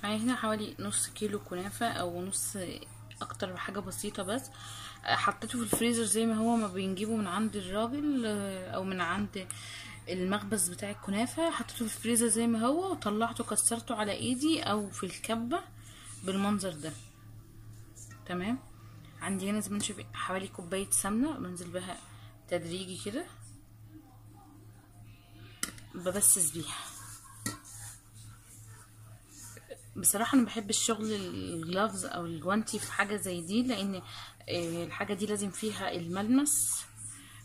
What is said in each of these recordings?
معايا هنا حوالي نص كيلو كنافة او نص، اكتر حاجة بسيطة بس. حطيته في الفريزر زي ما هو، ما بنجيبه من عند الراجل او من عند المخبز بتاع الكنافة. حطيته في الفريزر زي ما هو، وطلعته كسرته على ايدي او في الكبة بالمنظر ده. تمام. عندي هنا زي ما انت شايفين حوالي كوباية سمنة، بنزل بها تدريجي كده، ببسس بيها. بصراحة انا بحب الشغل الجلافز او الجوانتي في حاجة زي دي، لان الحاجة دي لازم فيها الملمس،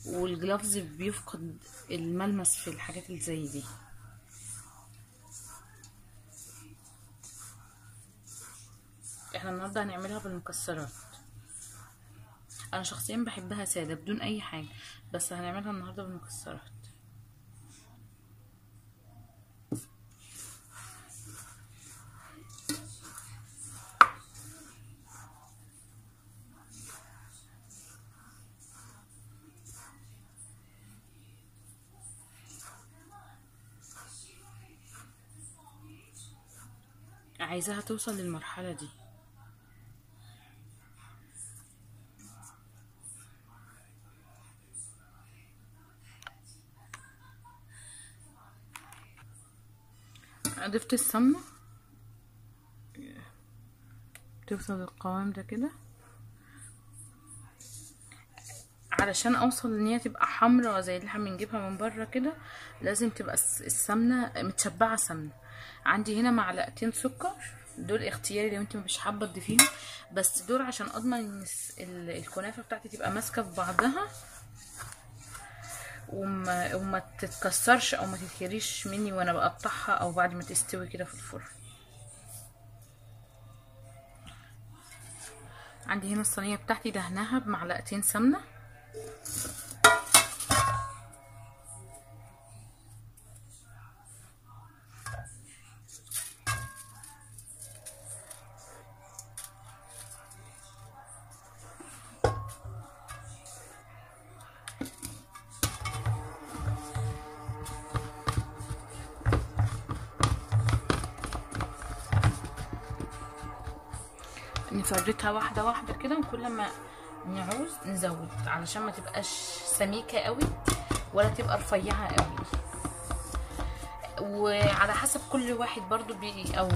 والجلافز بيفقد الملمس في الحاجات اللي زي دي. احنا النهارده هنعملها بالمكسرات. انا شخصيا بحبها سادة بدون اي حاجة، بس هنعملها النهارده بالمكسرات. عايزاها توصل للمرحلة دي. ضفت السمنة، توصل للقوام ده كده، علشان اوصل ان هي تبقى حمرا زي اللي احنا بنجيبها من بره كده. لازم تبقى السمنه متشبعه سمنه. عندي هنا معلقتين سكر، دول اختياري لو انت مش حابه تضيفيهم، بس دول عشان اضمن ان الكنافه بتاعتي تبقى ماسكه في بعضها، وما تتكسرش او ما تتهريش مني وانا بقطعها، او بعد ما تستوي كده في الفرن. عندي هنا الصينيه بتاعتي دهناها بمعلقتين سمنه. نفردها واحده واحده كده، وكل ما نعوز نزود علشان ما تبقاش سميكه قوي ولا تبقى رفيعه قوي. وعلى حسب كل واحد برضو او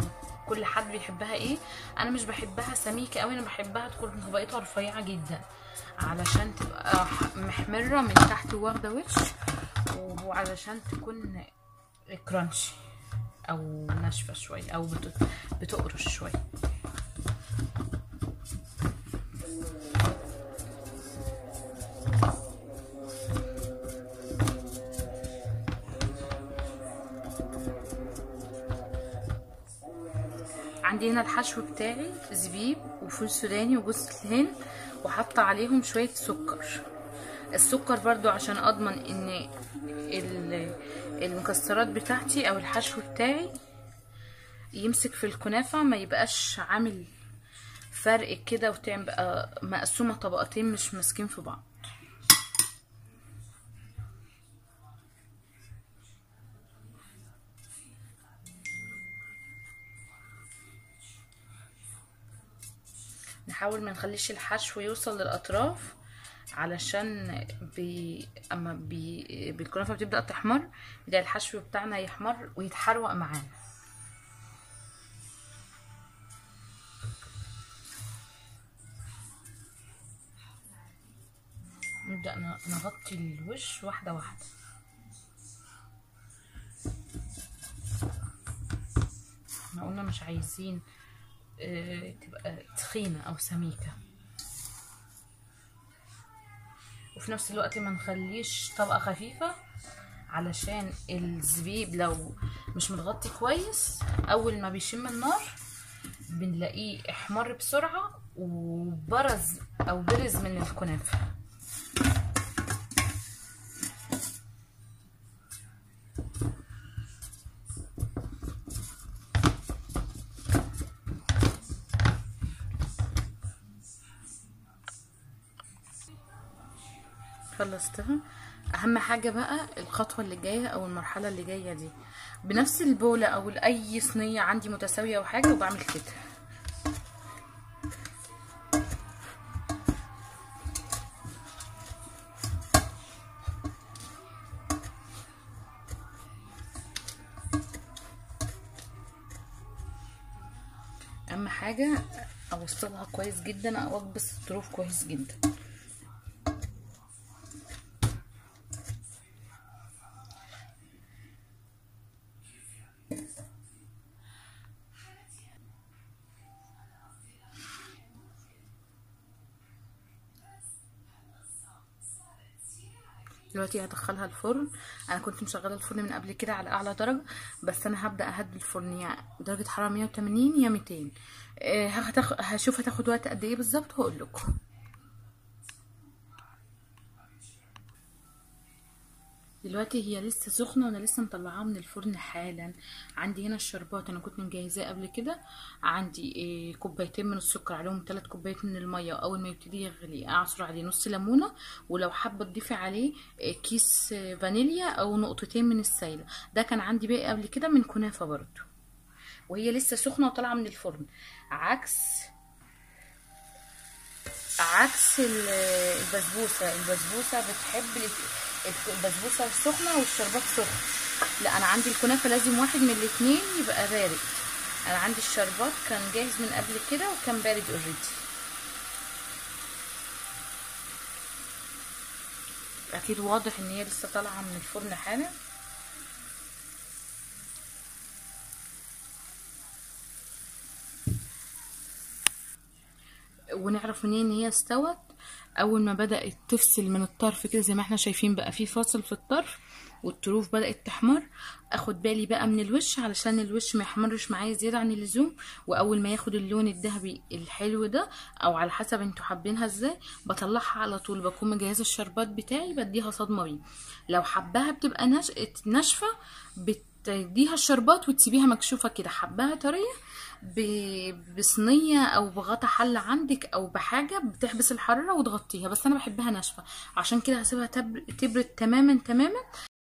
كل حد بيحبها ايه. انا مش بحبها سميكه قوي، انا بحبها تكون طبقتها رفيعه جدا علشان تبقى محمره من تحت واخده وش، وعلشان تكون كرانشي او ناشفه شويه، او بتقرش شويه. عندي هنا الحشو بتاعي زبيب وفول سوداني وجوز الهند، وحاطه عليهم شويه سكر. السكر برضو عشان اضمن ان المكسرات بتاعتي او الحشو بتاعي يمسك في الكنافه، ما يبقاش عامل فرق كده وتبقى مقسومه طبقتين مش ماسكين في بعض. نحاول ما نخليش الحشو يوصل للاطراف، علشان بالكنافه بتبدا تحمر، ده الحشو بتاعنا يحمر ويتحروق معانا. نبدا نغطي الوش واحده واحده. احنا قلنا مش عايزين تبقى تخينه او سميكه، وفي نفس الوقت ما نخليش طبقه خفيفه، علشان الزبيب لو مش متغطي كويس اول ما بيشم النار بنلاقيه احمر بسرعه وبرز او برز من الكنافه. خلصتها. اهم حاجه بقى الخطوه اللي جايه او المرحله اللي جايه دي، بنفس البوله او اي صينيه عندي متساويه او حاجه، وبعمل كده. اهم حاجه اوصلها كويس جدا او اكبس الطروف كويس جدا. دلوقتي هدخلها الفرن. انا كنت مشغله الفرن من قبل كده على اعلى درجه، بس انا هبدا اهدي الفرن يا درجه حراره 180 يا 200. هشوف هتاخد وقت قد ايه بالظبط وهقول لكم. دلوقتي هي لسه سخنه وانا لسه مطلعاها من الفرن حالا. عندي هنا الشربات انا كنت مجهزاه قبل كده. عندي كوبايتين من السكر، عليهم 3 كوبايات من الميه، واول ما يبتدي يغلي اعصر عليه نص ليمونه، ولو حابه تضيفي عليه كيس فانيليا او نقطتين من السايله. ده كان عندي باقي قبل كده من كنافه برضو، وهي لسه سخنه وطالعه من الفرن. عكس البسبوسه بتحب البسبوسه السخنه والشربات سخن. لا، انا عندي الكنافه لازم واحد من الاتنين يبقى بارد. انا عندي الشربات كان جاهز من قبل كده وكان بارد اوريدي. اكيد واضح ان هي لسه طالعه من الفرن حالا. ونعرف منين ان هي استوت؟ اول ما بدأت تفصل من الطرف كده زي ما احنا شايفين، بقى في فاصل في الطرف والطروف بدأت تحمر. اخد بالي بقى من الوش علشان الوش ما يحمرش معايا زيادة عن اللزوم. واول ما ياخد اللون الذهبي الحلو ده، او على حسب انتوا حابينها ازاي، بطلعها على طول. بكون مجهزة الشربات بتاعي بديها صدمة بيه. لو حباها بتبقى ناشفة بتديها الشربات وتسيبيها مكشوفة كده. حباها طرية بصينيه او بغطا حله عندك او بحاجه بتحبس الحراره وتغطيها. بس انا بحبها ناشفه، عشان كده هسيبها تبرد تماما تماما